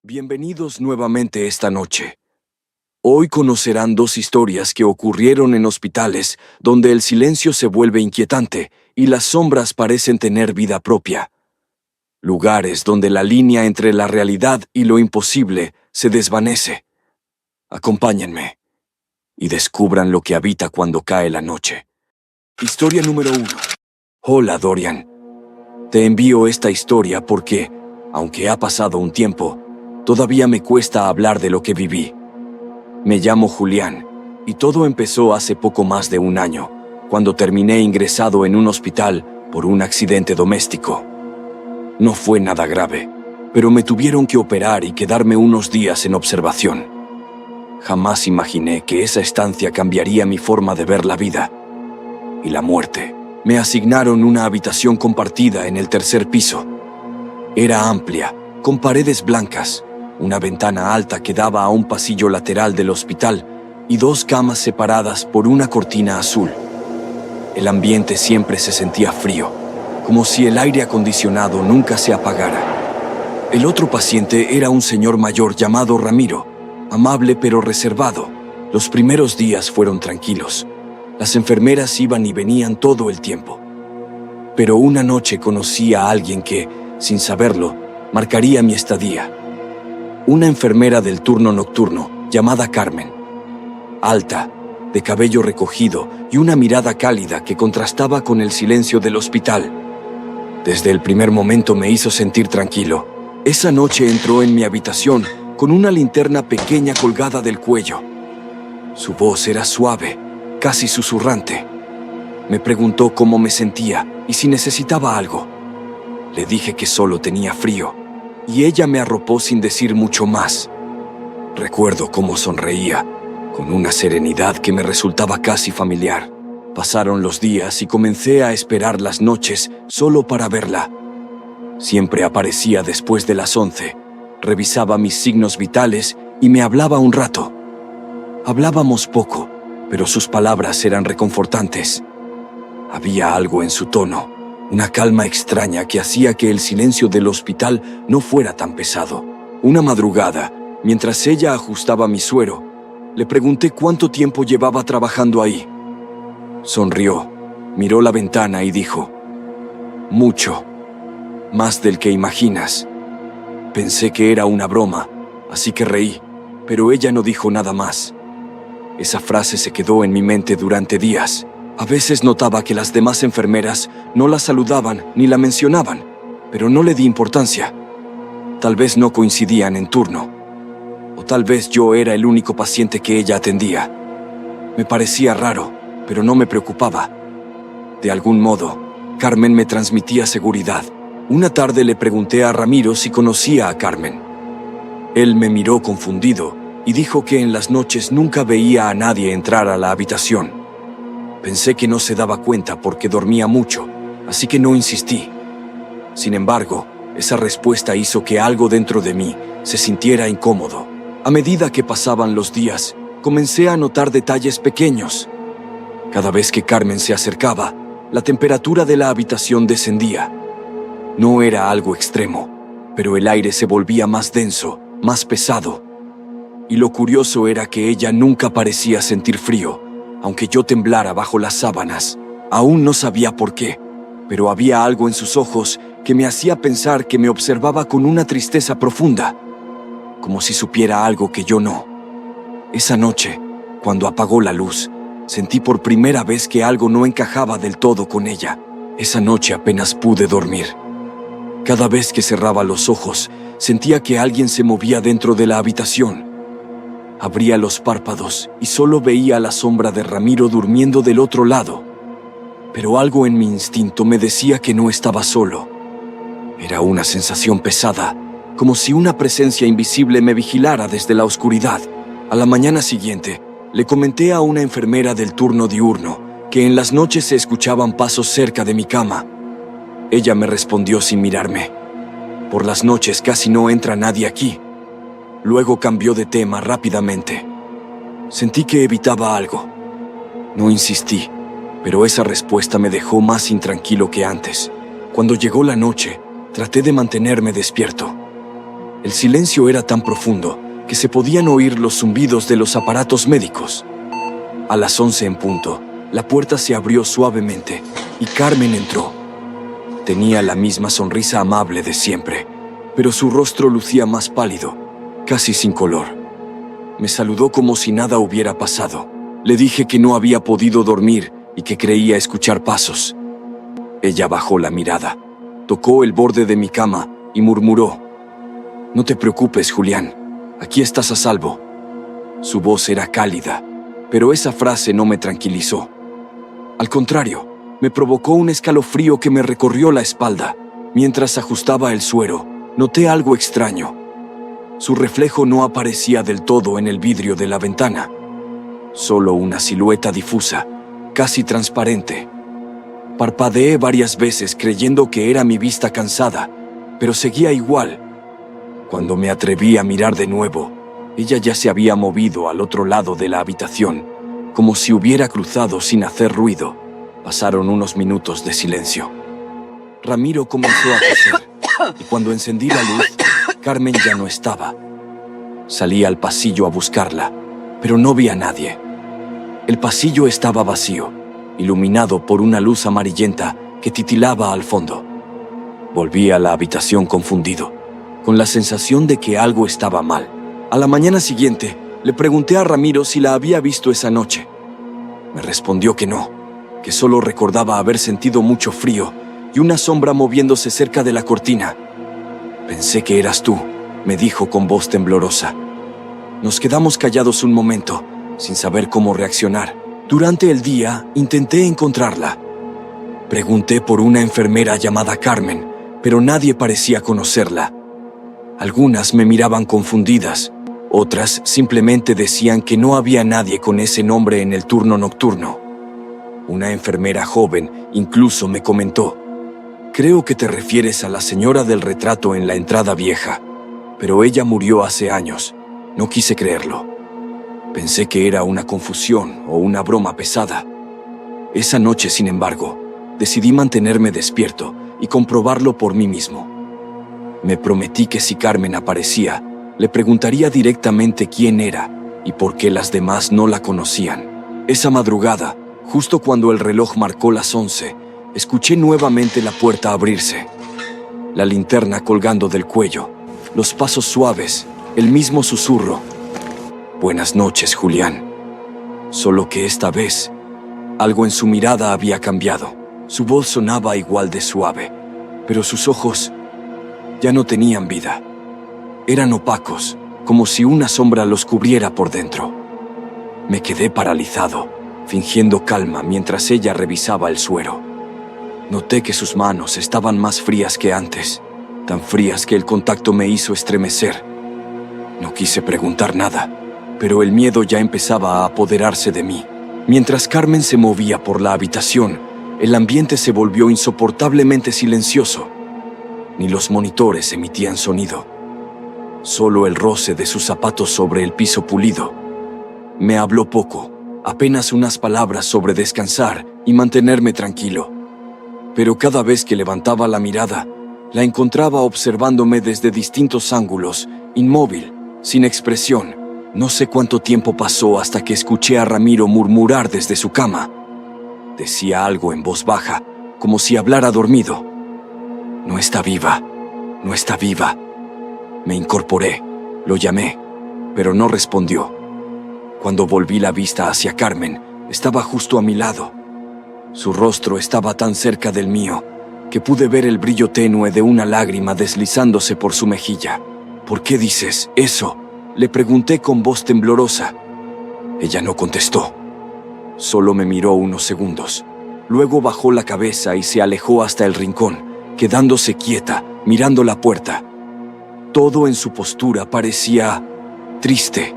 Bienvenidos nuevamente esta noche. Hoy conocerán dos historias que ocurrieron en hospitales donde el silencio se vuelve inquietante y las sombras parecen tener vida propia. Lugares donde la línea entre la realidad y lo imposible se desvanece. Acompáñenme y descubran lo que habita cuando cae la noche. Historia número 1. Hola, Dorian. Te envío esta historia porque, aunque ha pasado un tiempo, todavía me cuesta hablar de lo que viví. Me llamo Julián, y todo empezó hace poco más de un año, cuando terminé ingresado en un hospital por un accidente doméstico. No fue nada grave, pero me tuvieron que operar y quedarme unos días en observación. Jamás imaginé que esa estancia cambiaría mi forma de ver la vida y la muerte. Me asignaron una habitación compartida en el tercer piso. Era amplia, con paredes blancas, una ventana alta que daba a un pasillo lateral del hospital y dos camas separadas por una cortina azul. El ambiente siempre se sentía frío, como si el aire acondicionado nunca se apagara. El otro paciente era un señor mayor llamado Ramiro, amable pero reservado. Los primeros días fueron tranquilos. Las enfermeras iban y venían todo el tiempo. Pero una noche conocí a alguien que, sin saberlo, marcaría mi estadía. Una enfermera del turno nocturno, llamada Carmen. Alta, de cabello recogido y una mirada cálida que contrastaba con el silencio del hospital. Desde el primer momento me hizo sentir tranquilo. Esa noche entró en mi habitación con una linterna pequeña colgada del cuello. Su voz era suave, casi susurrante. Me preguntó cómo me sentía y si necesitaba algo. Le dije que solo tenía frío, y ella me arropó sin decir mucho más. Recuerdo cómo sonreía, con una serenidad que me resultaba casi familiar. Pasaron los días y comencé a esperar las noches solo para verla. Siempre aparecía después de las 11, revisaba mis signos vitales y me hablaba un rato. Hablábamos poco, pero sus palabras eran reconfortantes. Había algo en su tono, una calma extraña que hacía que el silencio del hospital no fuera tan pesado. Una madrugada, mientras ella ajustaba mi suero, le pregunté cuánto tiempo llevaba trabajando ahí. Sonrió, miró la ventana y dijo: mucho, más del que imaginas. Pensé que era una broma, así que reí, pero ella no dijo nada más. Esa frase se quedó en mi mente durante días. A veces notaba que las demás enfermeras no la saludaban ni la mencionaban, pero no le di importancia. Tal vez no coincidían en turno, o tal vez yo era el único paciente que ella atendía. Me parecía raro, pero no me preocupaba. De algún modo, Carmen me transmitía seguridad. Una tarde le pregunté a Ramiro si conocía a Carmen. Él me miró confundido y dijo que en las noches nunca veía a nadie entrar a la habitación. Pensé que no se daba cuenta porque dormía mucho, así que no insistí. Sin embargo, esa respuesta hizo que algo dentro de mí se sintiera incómodo. A medida que pasaban los días, comencé a notar detalles pequeños. Cada vez que Carmen se acercaba, la temperatura de la habitación descendía. No era algo extremo, pero el aire se volvía más denso, más pesado. Y lo curioso era que ella nunca parecía sentir frío, aunque yo temblara bajo las sábanas. Aún no sabía por qué, pero había algo en sus ojos que me hacía pensar que me observaba con una tristeza profunda, como si supiera algo que yo no. Esa noche, cuando apagó la luz, sentí por primera vez que algo no encajaba del todo con ella. Esa noche apenas pude dormir. Cada vez que cerraba los ojos, sentía que alguien se movía dentro de la habitación. Abría los párpados y solo veía la sombra de Ramiro durmiendo del otro lado. Pero algo en mi instinto me decía que no estaba solo. Era una sensación pesada, como si una presencia invisible me vigilara desde la oscuridad. A la mañana siguiente, le comenté a una enfermera del turno diurno que en las noches se escuchaban pasos cerca de mi cama. Ella me respondió sin mirarme: por las noches casi no entra nadie aquí. Luego cambió de tema rápidamente. Sentí que evitaba algo. No insistí, pero esa respuesta me dejó más intranquilo que antes. Cuando llegó la noche, traté de mantenerme despierto. El silencio era tan profundo que se podían oír los zumbidos de los aparatos médicos. A las 11 en punto, la puerta se abrió suavemente y Carmen entró. Tenía la misma sonrisa amable de siempre, pero su rostro lucía más pálido, casi sin color. Me saludó como si nada hubiera pasado. Le dije que no había podido dormir y que creía escuchar pasos. Ella bajó la mirada, tocó el borde de mi cama y murmuró: «No te preocupes, Julián, aquí estás a salvo». Su voz era cálida, pero esa frase no me tranquilizó. Al contrario, me provocó un escalofrío que me recorrió la espalda. Mientras ajustaba el suero, noté algo extraño. Su reflejo no aparecía del todo en el vidrio de la ventana. Solo una silueta difusa, casi transparente. Parpadeé varias veces creyendo que era mi vista cansada, pero seguía igual. Cuando me atreví a mirar de nuevo, ella ya se había movido al otro lado de la habitación, como si hubiera cruzado sin hacer ruido. Pasaron unos minutos de silencio. Ramiro comenzó a toser, y cuando encendí la luz, Carmen ya no estaba. Salí al pasillo a buscarla, pero no vi a nadie. El pasillo estaba vacío, iluminado por una luz amarillenta que titilaba al fondo. Volví a la habitación confundido, con la sensación de que algo estaba mal. A la mañana siguiente, le pregunté a Ramiro si la había visto esa noche. Me respondió que no, que solo recordaba haber sentido mucho frío y una sombra moviéndose cerca de la cortina. «Pensé que eras tú», me dijo con voz temblorosa. Nos quedamos callados un momento, sin saber cómo reaccionar. Durante el día, intenté encontrarla. Pregunté por una enfermera llamada Carmen, pero nadie parecía conocerla. Algunas me miraban confundidas, otras simplemente decían que no había nadie con ese nombre en el turno nocturno. Una enfermera joven incluso me comentó: «Creo que te refieres a la señora del retrato en la entrada vieja, pero ella murió hace años». No quise creerlo. Pensé que era una confusión o una broma pesada. Esa noche, sin embargo, decidí mantenerme despierto y comprobarlo por mí mismo. Me prometí que si Carmen aparecía, le preguntaría directamente quién era y por qué las demás no la conocían. Esa madrugada, justo cuando el reloj marcó las 11, escuché nuevamente la puerta abrirse. La linterna colgando del cuello, los pasos suaves, el mismo susurro: «Buenas noches, Julián». Solo que esta vez, algo en su mirada había cambiado. Su voz sonaba igual de suave, pero sus ojos ya no tenían vida. Eran opacos, como si una sombra los cubriera por dentro. Me quedé paralizado, fingiendo calma mientras ella revisaba el suero. Noté que sus manos estaban más frías que antes, tan frías que el contacto me hizo estremecer. No quise preguntar nada, pero el miedo ya empezaba a apoderarse de mí. Mientras Carmen se movía por la habitación, el ambiente se volvió insoportablemente silencioso. Ni los monitores emitían sonido. Solo el roce de sus zapatos sobre el piso pulido. Me habló poco, apenas unas palabras sobre descansar y mantenerme tranquilo. Pero cada vez que levantaba la mirada, la encontraba observándome desde distintos ángulos, inmóvil, sin expresión. No sé cuánto tiempo pasó hasta que escuché a Ramiro murmurar desde su cama. Decía algo en voz baja, como si hablara dormido. «No está viva, no está viva». Me incorporé, lo llamé, pero no respondió. Cuando volví la vista hacia Carmen, estaba justo a mi lado. Su rostro estaba tan cerca del mío que pude ver el brillo tenue de una lágrima deslizándose por su mejilla. «¿Por qué dices eso?», le pregunté con voz temblorosa. Ella no contestó. Solo me miró unos segundos. Luego bajó la cabeza y se alejó hasta el rincón, quedándose quieta, mirando la puerta. Todo en su postura parecía triste.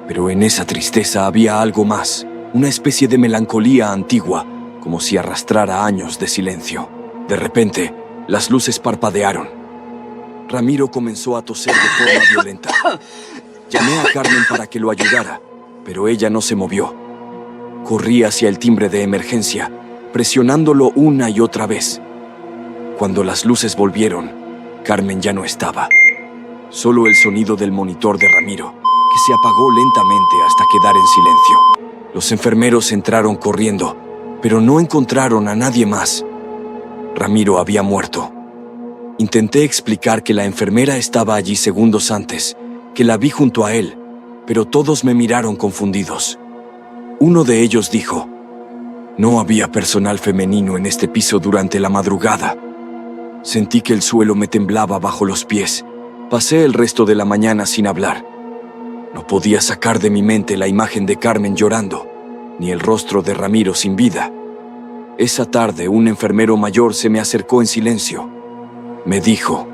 Pero en esa tristeza había algo más, una especie de melancolía antigua, como si arrastrara años de silencio. De repente, las luces parpadearon. Ramiro comenzó a toser de forma violenta. Llamé a Carmen para que lo ayudara, pero ella no se movió. Corrí hacia el timbre de emergencia, presionándolo una y otra vez. Cuando las luces volvieron, Carmen ya no estaba. Solo el sonido del monitor de Ramiro, que se apagó lentamente hasta quedar en silencio. Los enfermeros entraron corriendo, pero no encontraron a nadie más. Ramiro había muerto. Intenté explicar que la enfermera estaba allí segundos antes, que la vi junto a él, pero todos me miraron confundidos. Uno de ellos dijo: «No había personal femenino en este piso durante la madrugada». Sentí que el suelo me temblaba bajo los pies. Pasé el resto de la mañana sin hablar. No podía sacar de mi mente la imagen de Carmen llorando, ni el rostro de Ramiro sin vida. Esa tarde, un enfermero mayor se me acercó en silencio. Me dijo: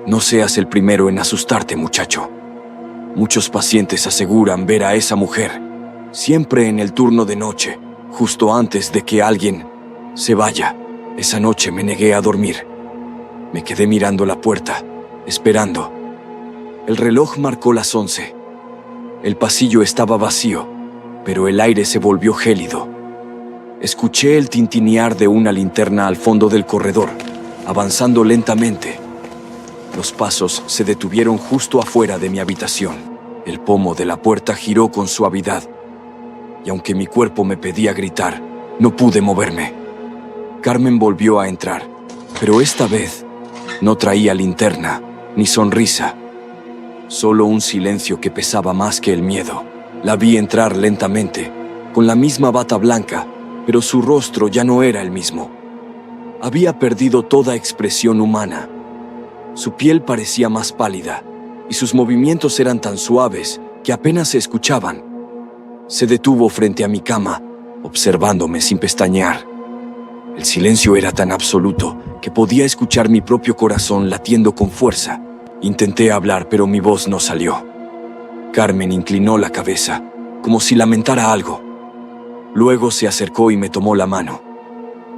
«No seas el primero en asustarte, muchacho. Muchos pacientes aseguran ver a esa mujer, siempre en el turno de noche, justo antes de que alguien se vaya». Esa noche me negué a dormir. Me quedé mirando la puerta, esperando. El reloj marcó las 11. El pasillo estaba vacío, pero el aire se volvió gélido. Escuché el tintinear de una linterna al fondo del corredor, avanzando lentamente. Los pasos se detuvieron justo afuera de mi habitación. El pomo de la puerta giró con suavidad, y aunque mi cuerpo me pedía gritar, no pude moverme. Carmen volvió a entrar, pero esta vez no traía linterna ni sonrisa. Solo un silencio que pesaba más que el miedo. La vi entrar lentamente, con la misma bata blanca, pero su rostro ya no era el mismo. Había perdido toda expresión humana. Su piel parecía más pálida, y sus movimientos eran tan suaves que apenas se escuchaban. Se detuvo frente a mi cama, observándome sin pestañear. El silencio era tan absoluto que podía escuchar mi propio corazón latiendo con fuerza. Intenté hablar, pero mi voz no salió. Carmen inclinó la cabeza, como si lamentara algo. Luego se acercó y me tomó la mano.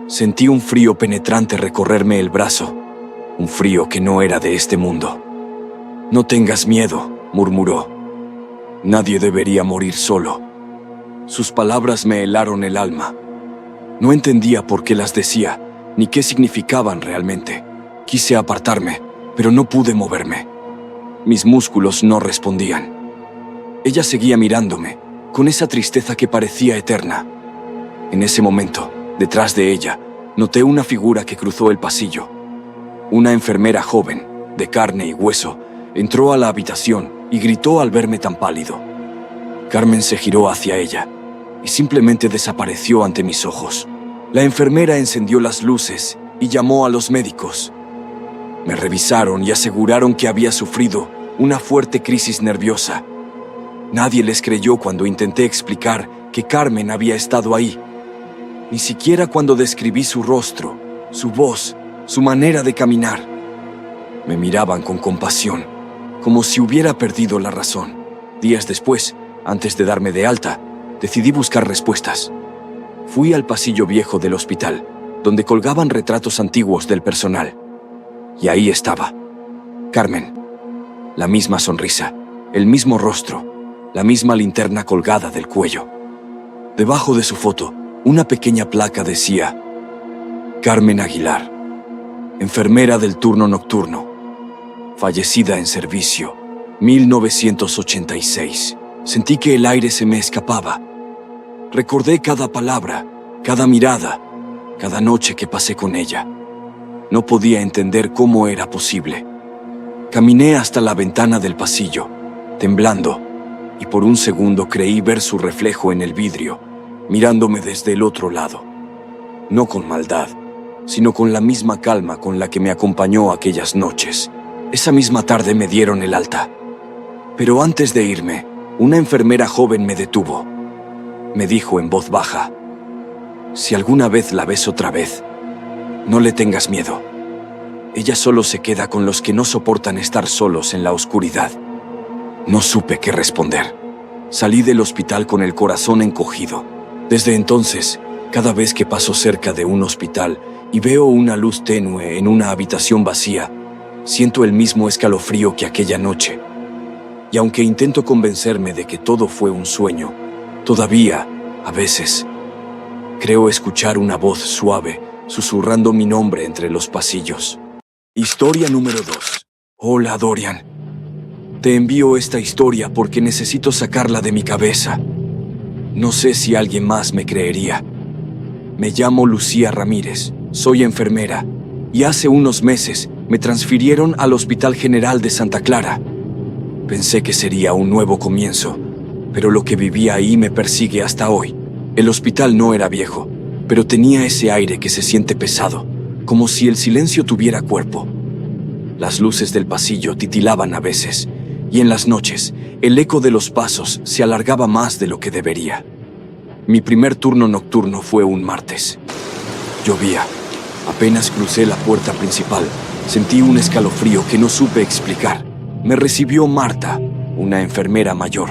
Sentí un frío penetrante recorrerme el brazo, un frío que no era de este mundo. «No tengas miedo», murmuró. «Nadie debería morir solo». Sus palabras me helaron el alma. No entendía por qué las decía, ni qué significaban realmente. Quise apartarme, pero no pude moverme. Mis músculos no respondían. Ella seguía mirándome, con esa tristeza que parecía eterna. En ese momento, detrás de ella, noté una figura que cruzó el pasillo. Una enfermera joven, de carne y hueso, entró a la habitación y gritó al verme tan pálido. Carmen se giró hacia ella y simplemente desapareció ante mis ojos. La enfermera encendió las luces y llamó a los médicos. Me revisaron y aseguraron que había sufrido una fuerte crisis nerviosa. Nadie les creyó cuando intenté explicar que Carmen había estado ahí. Ni siquiera cuando describí su rostro, su voz, su manera de caminar. Me miraban con compasión, como si hubiera perdido la razón. Días después, antes de darme de alta, decidí buscar respuestas. Fui al pasillo viejo del hospital, donde colgaban retratos antiguos del personal. Y ahí estaba Carmen. La misma sonrisa, el mismo rostro, la misma linterna colgada del cuello. Debajo de su foto, una pequeña placa decía: Carmen Aguilar, enfermera del turno nocturno, fallecida en servicio, 1986. Sentí que el aire se me escapaba. Recordé cada palabra, cada mirada, cada noche que pasé con ella. No podía entender cómo era posible. Caminé hasta la ventana del pasillo, temblando, y por un segundo creí ver su reflejo en el vidrio, mirándome desde el otro lado. No con maldad, sino con la misma calma con la que me acompañó aquellas noches. Esa misma tarde me dieron el alta. Pero antes de irme, una enfermera joven me detuvo. Me dijo en voz baja: si alguna vez la ves otra vez, no le tengas miedo. Ella solo se queda con los que no soportan estar solos en la oscuridad. No supe qué responder. Salí del hospital con el corazón encogido. Desde entonces, cada vez que paso cerca de un hospital y veo una luz tenue en una habitación vacía, siento el mismo escalofrío que aquella noche. Y aunque intento convencerme de que todo fue un sueño, todavía, a veces, creo escuchar una voz suave susurrando mi nombre entre los pasillos. Historia número 2. Hola, Dorian. Te envío esta historia porque necesito sacarla de mi cabeza. No sé si alguien más me creería. Me llamo Lucía Ramírez, soy enfermera, y hace unos meses me transfirieron al Hospital General de Santa Clara. Pensé que sería un nuevo comienzo, pero lo que vivía ahí me persigue hasta hoy. El hospital no era viejo, pero tenía ese aire que se siente pesado, como si el silencio tuviera cuerpo. Las luces del pasillo titilaban a veces, y en las noches, el eco de los pasos se alargaba más de lo que debería. Mi primer turno nocturno fue un martes. Llovía. Apenas crucé la puerta principal, sentí un escalofrío que no supe explicar. Me recibió Marta, una enfermera mayor,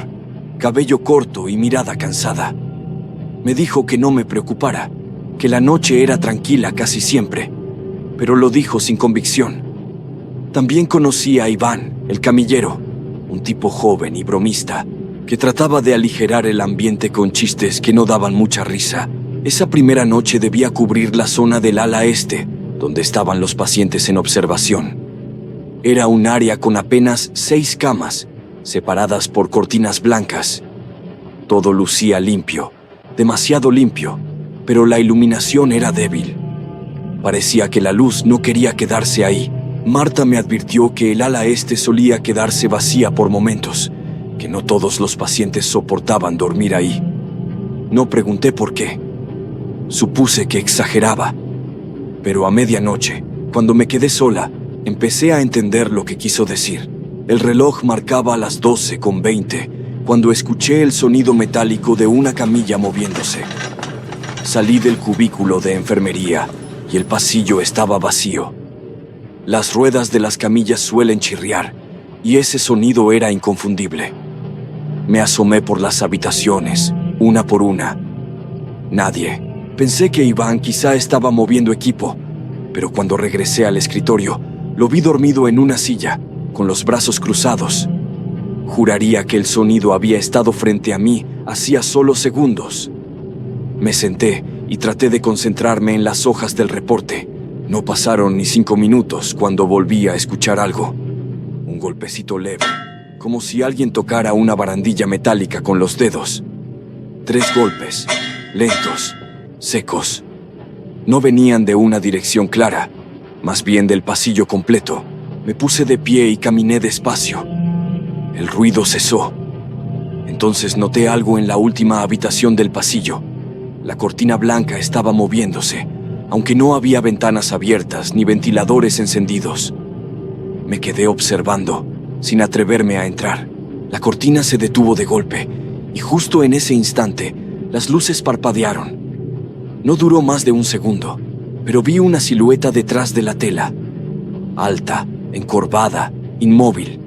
cabello corto y mirada cansada. Me dijo que no me preocupara, que la noche era tranquila casi siempre, pero lo dijo sin convicción. También conocí a Iván, el camillero, un tipo joven y bromista, que trataba de aligerar el ambiente con chistes que no daban mucha risa. Esa primera noche debía cubrir la zona del ala este, donde estaban los pacientes en observación. Era un área con apenas 6 camas, separadas por cortinas blancas. Todo lucía limpio, demasiado limpio, pero la iluminación era débil. Parecía que la luz no quería quedarse ahí. Marta me advirtió que el ala este solía quedarse vacía por momentos, que no todos los pacientes soportaban dormir ahí. No pregunté por qué. Supuse que exageraba. Pero a medianoche, cuando me quedé sola, empecé a entender lo que quiso decir. El reloj marcaba las 12:20, cuando escuché el sonido metálico de una camilla moviéndose. Salí del cubículo de enfermería y el pasillo estaba vacío. Las ruedas de las camillas suelen chirriar, y ese sonido era inconfundible. Me asomé por las habitaciones, una por una. Nadie. Pensé que Iván quizá estaba moviendo equipo, pero cuando regresé al escritorio, lo vi dormido en una silla, con los brazos cruzados. Juraría que el sonido había estado frente a mí hacía solo segundos. Me senté y traté de concentrarme en las hojas del reporte. No pasaron ni 5 minutos cuando volví a escuchar algo. Un golpecito leve, como si alguien tocara una barandilla metálica con los dedos. 3 golpes, lentos, secos. No venían de una dirección clara, más bien del pasillo completo. Me puse de pie y caminé despacio. El ruido cesó. Entonces noté algo en la última habitación del pasillo. La cortina blanca estaba moviéndose, aunque no había ventanas abiertas ni ventiladores encendidos. Me quedé observando, sin atreverme a entrar. La cortina se detuvo de golpe, y justo en ese instante, las luces parpadearon. No duró más de un segundo, pero vi una silueta detrás de la tela. Alta, encorvada, inmóvil.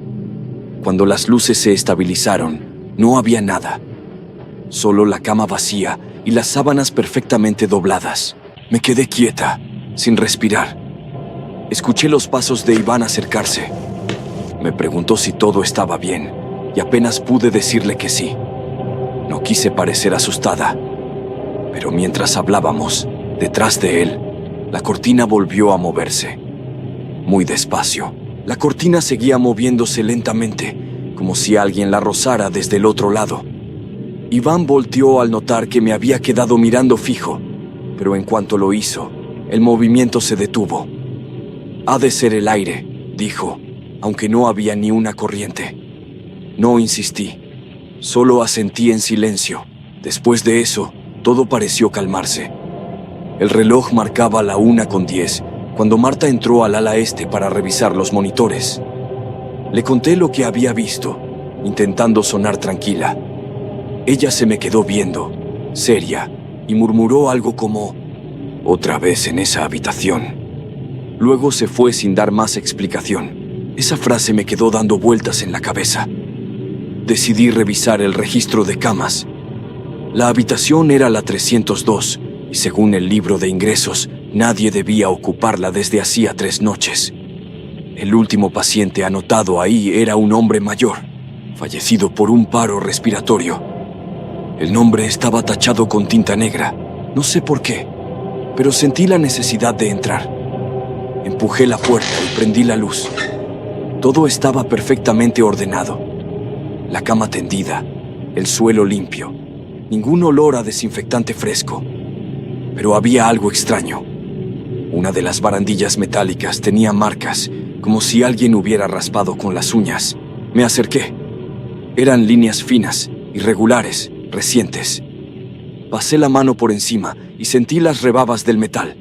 Cuando las luces se estabilizaron, no había nada. Solo la cama vacía y las sábanas perfectamente dobladas. Me quedé quieta, sin respirar. Escuché los pasos de Iván acercarse. Me preguntó si todo estaba bien, y apenas pude decirle que sí. No quise parecer asustada, pero mientras hablábamos, detrás de él, la cortina volvió a moverse. Muy despacio. La cortina seguía moviéndose lentamente, como si alguien la rozara desde el otro lado. Iván volteó al notar que me había quedado mirando fijo, pero en cuanto lo hizo, el movimiento se detuvo. «Ha de ser el aire», dijo, aunque no había ni una corriente. No insistí, solo asentí en silencio. Después de eso, todo pareció calmarse. El reloj marcaba la 1:10 cuando Marta entró al ala este para revisar los monitores. Le conté lo que había visto, intentando sonar tranquila. Ella se me quedó viendo, seria, y murmuró algo como, «Otra vez en esa habitación». Luego se fue sin dar más explicación. Esa frase me quedó dando vueltas en la cabeza. Decidí revisar el registro de camas. La habitación era la 302, y según el libro de ingresos, nadie debía ocuparla desde hacía 3 noches. El último paciente anotado ahí era un hombre mayor, fallecido por un paro respiratorio. El nombre estaba tachado con tinta negra. No sé por qué, pero sentí la necesidad de entrar. Empujé la puerta y prendí la luz. Todo estaba perfectamente ordenado. La cama tendida, el suelo limpio, ningún olor a desinfectante fresco. Pero había algo extraño. Una de las barandillas metálicas tenía marcas, como si alguien hubiera raspado con las uñas. Me acerqué. Eran líneas finas, irregulares, recientes. Pasé la mano por encima y sentí las rebabas del metal.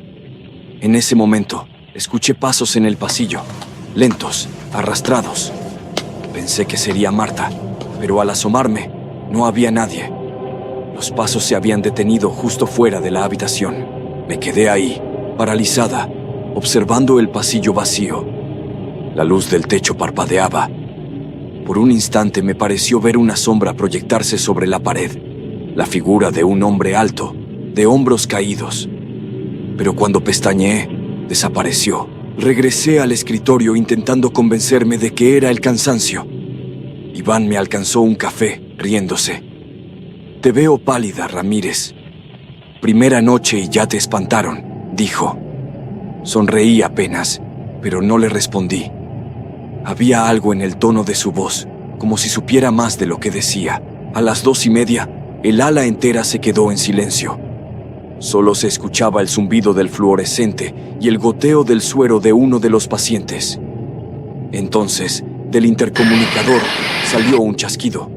En ese momento, escuché pasos en el pasillo, lentos, arrastrados. Pensé que sería Marta, pero al asomarme, no había nadie. Los pasos se habían detenido justo fuera de la habitación. Me quedé ahí, paralizada, observando el pasillo vacío. La luz del techo parpadeaba. Por un instante me pareció ver una sombra proyectarse sobre la pared, la figura de un hombre alto, de hombros caídos. Pero cuando pestañeé, desapareció. Regresé al escritorio intentando convencerme de que era el cansancio. Iván me alcanzó un café, riéndose. «Te veo pálida, Ramírez. Primera noche y ya te espantaron», dijo. Sonreí apenas, pero no le respondí. Había algo en el tono de su voz, como si supiera más de lo que decía. A las 2:30, el ala entera se quedó en silencio. Solo se escuchaba el zumbido del fluorescente y el goteo del suero de uno de los pacientes. Entonces, del intercomunicador salió un chasquido.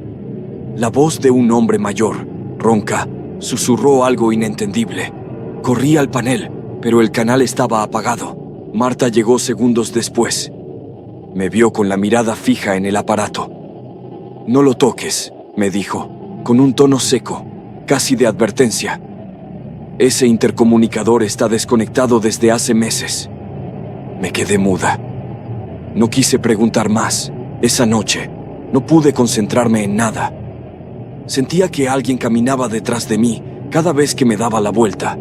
La voz de un hombre mayor, ronca, susurró algo inentendible. Corrí al panel, pero el canal estaba apagado. Marta llegó segundos después. Me vio con la mirada fija en el aparato. «No lo toques», me dijo, con un tono seco, casi de advertencia. «Ese intercomunicador está desconectado desde hace meses». Me quedé muda. No quise preguntar más. Esa noche, no pude concentrarme en nada. Sentía que alguien caminaba detrás de mí cada vez que me daba la vuelta.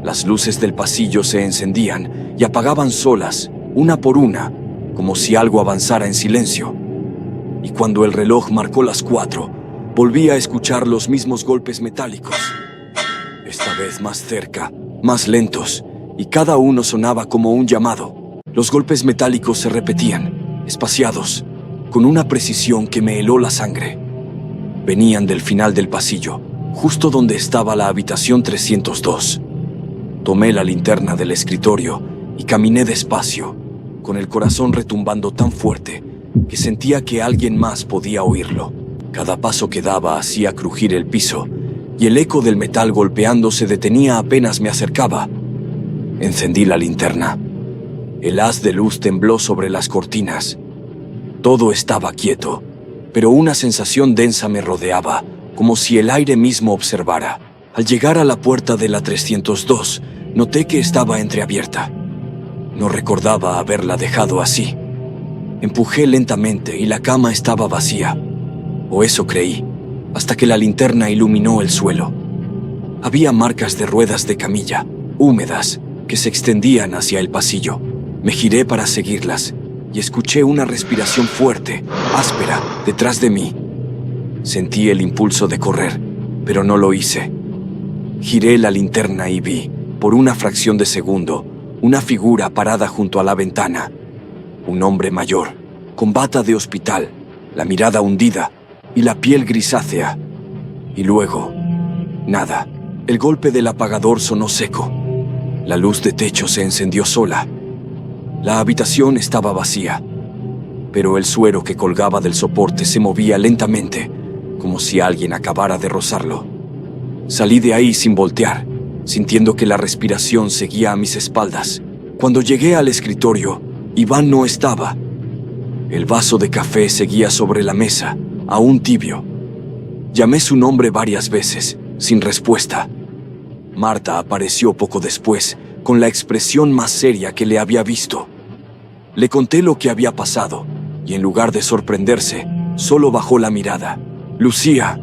Las luces del pasillo se encendían y apagaban solas, una por una, como si algo avanzara en silencio. Y cuando el reloj marcó las 4, volví a escuchar los mismos golpes metálicos. Esta vez más cerca, más lentos, y cada uno sonaba como un llamado. Los golpes metálicos se repetían, espaciados, con una precisión que me heló la sangre. Venían del final del pasillo, justo donde estaba la habitación 302. Tomé la linterna del escritorio y caminé despacio, con el corazón retumbando tan fuerte que sentía que alguien más podía oírlo. Cada paso que daba hacía crujir el piso, y el eco del metal golpeando se detenía apenas me acercaba. Encendí la linterna. El haz de luz tembló sobre las cortinas. Todo estaba quieto, pero una sensación densa me rodeaba, como si el aire mismo observara. Al llegar a la puerta de la 302, noté que estaba entreabierta. No recordaba haberla dejado así. Empujé lentamente y la cama estaba vacía. O eso creí, hasta que la linterna iluminó el suelo. Había marcas de ruedas de camilla, húmedas, que se extendían hacia el pasillo. Me giré para seguirlas y escuché una respiración fuerte, áspera, detrás de mí. Sentí el impulso de correr, pero no lo hice. Giré la linterna y vi, por una fracción de segundo, una figura parada junto a la ventana. Un hombre mayor, con bata de hospital, la mirada hundida y la piel grisácea. Y luego, nada. El golpe del apagador sonó seco. La luz de techo se encendió sola. La habitación estaba vacía, pero el suero que colgaba del soporte se movía lentamente, como si alguien acabara de rozarlo. Salí de ahí sin voltear, sintiendo que la respiración seguía a mis espaldas. Cuando llegué al escritorio, Iván no estaba. El vaso de café seguía sobre la mesa, aún tibio. Llamé su nombre varias veces, sin respuesta. Marta apareció poco después, con la expresión más seria que le había visto. Le conté lo que había pasado, y en lugar de sorprenderse, solo bajó la mirada. «Lucía,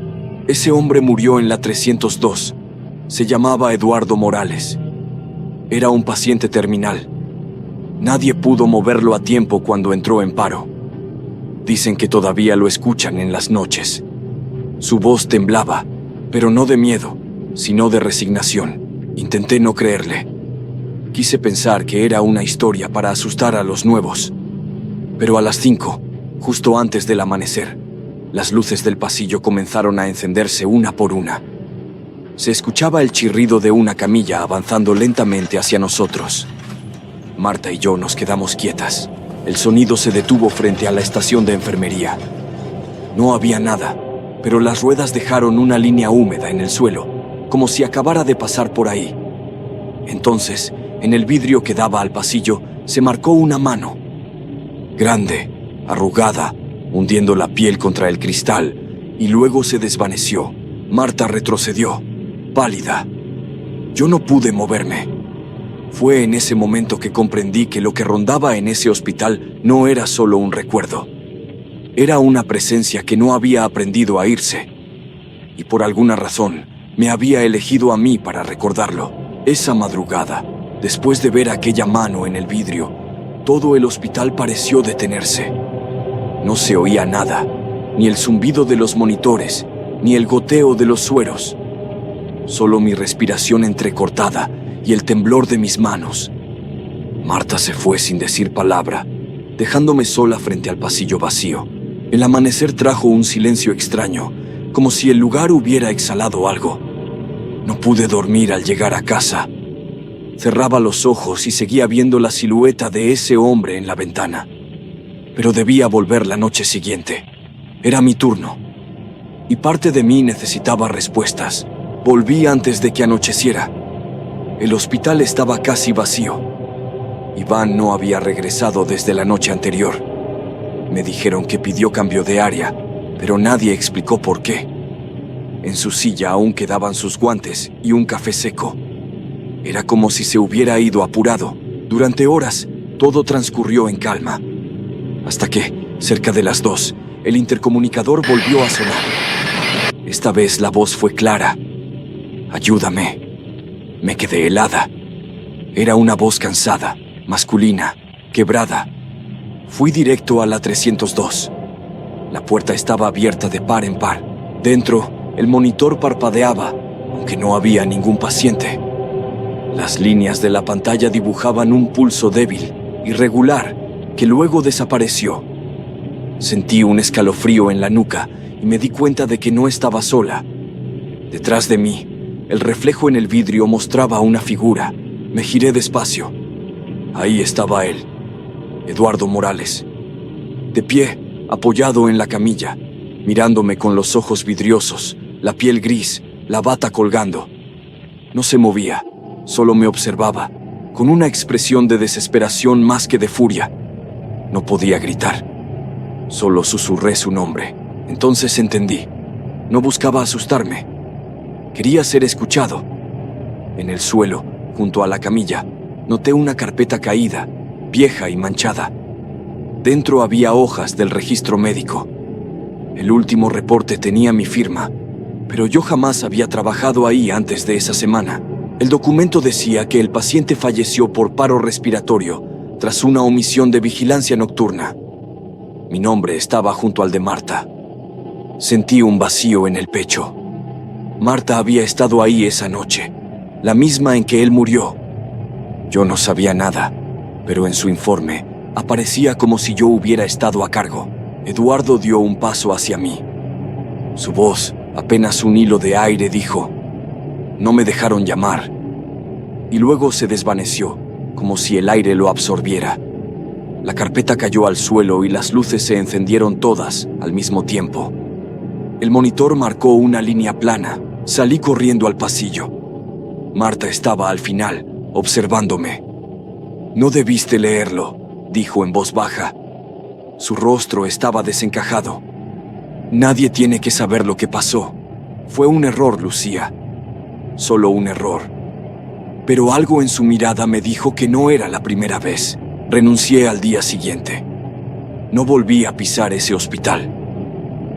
ese hombre murió en la 302. Se llamaba Eduardo Morales. Era un paciente terminal. Nadie pudo moverlo a tiempo cuando entró en paro. Dicen que todavía lo escuchan en las noches». Su voz temblaba, pero no de miedo, sino de resignación. Intenté no creerle. Quise pensar que era una historia para asustar a los nuevos. Pero a las 5, justo antes del amanecer, Las luces del pasillo comenzaron a encenderse una por una. Se escuchaba el chirrido de una camilla avanzando lentamente hacia nosotros. Marta y yo nos quedamos quietas. El sonido se detuvo frente a la estación de enfermería. No había nada, pero las ruedas dejaron una línea húmeda en el suelo, como si acabara de pasar por ahí. Entonces, en el vidrio que daba al pasillo, se marcó una mano. Grande, arrugada, hundiendo la piel contra el cristal, y luego se desvaneció. Marta retrocedió, pálida. Yo no pude moverme. Fue en ese momento que comprendí que lo que rondaba en ese hospital no era solo un recuerdo. Era una presencia que no había aprendido a irse. Y por alguna razón, me había elegido a mí para recordarlo. Esa madrugada, después de ver aquella mano en el vidrio, todo el hospital pareció detenerse. No se oía nada, ni el zumbido de los monitores, ni el goteo de los sueros. Solo mi respiración entrecortada y el temblor de mis manos. Marta se fue sin decir palabra, dejándome sola frente al pasillo vacío. El amanecer trajo un silencio extraño, como si el lugar hubiera exhalado algo. No pude dormir al llegar a casa. Cerraba los ojos y seguía viendo la silueta de ese hombre en la ventana. Pero debía volver la noche siguiente. Era mi turno. Y parte de mí necesitaba respuestas. Volví antes de que anocheciera. El hospital estaba casi vacío. Iván no había regresado desde la noche anterior. Me dijeron que pidió cambio de área, pero nadie explicó por qué. En su silla aún quedaban sus guantes y un café seco. Era como si se hubiera ido apurado. Durante horas, todo transcurrió en calma. Hasta que, cerca de las 2, el intercomunicador volvió a sonar. Esta vez la voz fue clara. «Ayúdame». Me quedé helada. Era una voz cansada, masculina, quebrada. Fui directo a la 302. La puerta estaba abierta de par en par. Dentro, el monitor parpadeaba, aunque no había ningún paciente. Las líneas de la pantalla dibujaban un pulso débil, irregular, que luego desapareció. Sentí un escalofrío en la nuca y me di cuenta de que no estaba sola. Detrás de mí, el reflejo en el vidrio mostraba una figura. Me giré despacio. Ahí estaba él, Eduardo Morales, de pie, apoyado en la camilla, mirándome con los ojos vidriosos, la piel gris, la bata colgando. No se movía, solo me observaba, con una expresión de desesperación más que de furia. No podía gritar. Solo susurré su nombre. Entonces entendí. No buscaba asustarme. Quería ser escuchado. En el suelo, junto a la camilla, noté una carpeta caída, vieja y manchada. Dentro había hojas del registro médico. El último reporte tenía mi firma, pero yo jamás había trabajado ahí antes de esa semana. El documento decía que el paciente falleció por paro respiratorio tras una omisión de vigilancia nocturna. Mi nombre estaba junto al de Marta. Sentí un vacío en el pecho. Marta había estado ahí esa noche, la misma en que él murió. Yo no sabía nada, pero en su informe aparecía como si yo hubiera estado a cargo. Eduardo dio un paso hacia mí. Su voz, apenas un hilo de aire, dijo: «No me dejaron llamar». Y luego se desvaneció, como si el aire lo absorbiera. La carpeta cayó al suelo y las luces se encendieron todas al mismo tiempo. El monitor marcó una línea plana. Salí corriendo al pasillo. Marta estaba al final, observándome. «No debiste leerlo», dijo en voz baja. Su rostro estaba desencajado. «Nadie tiene que saber lo que pasó. Fue un error, Lucía. Solo un error». Pero algo en su mirada me dijo que no era la primera vez. Renuncié al día siguiente. No volví a pisar ese hospital.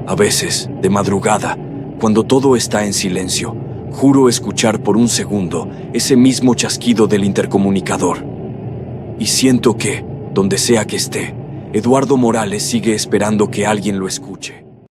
A veces, de madrugada, cuando todo está en silencio, juro escuchar por un segundo ese mismo chasquido del intercomunicador. Y siento que, donde sea que esté, Eduardo Morales sigue esperando que alguien lo escuche.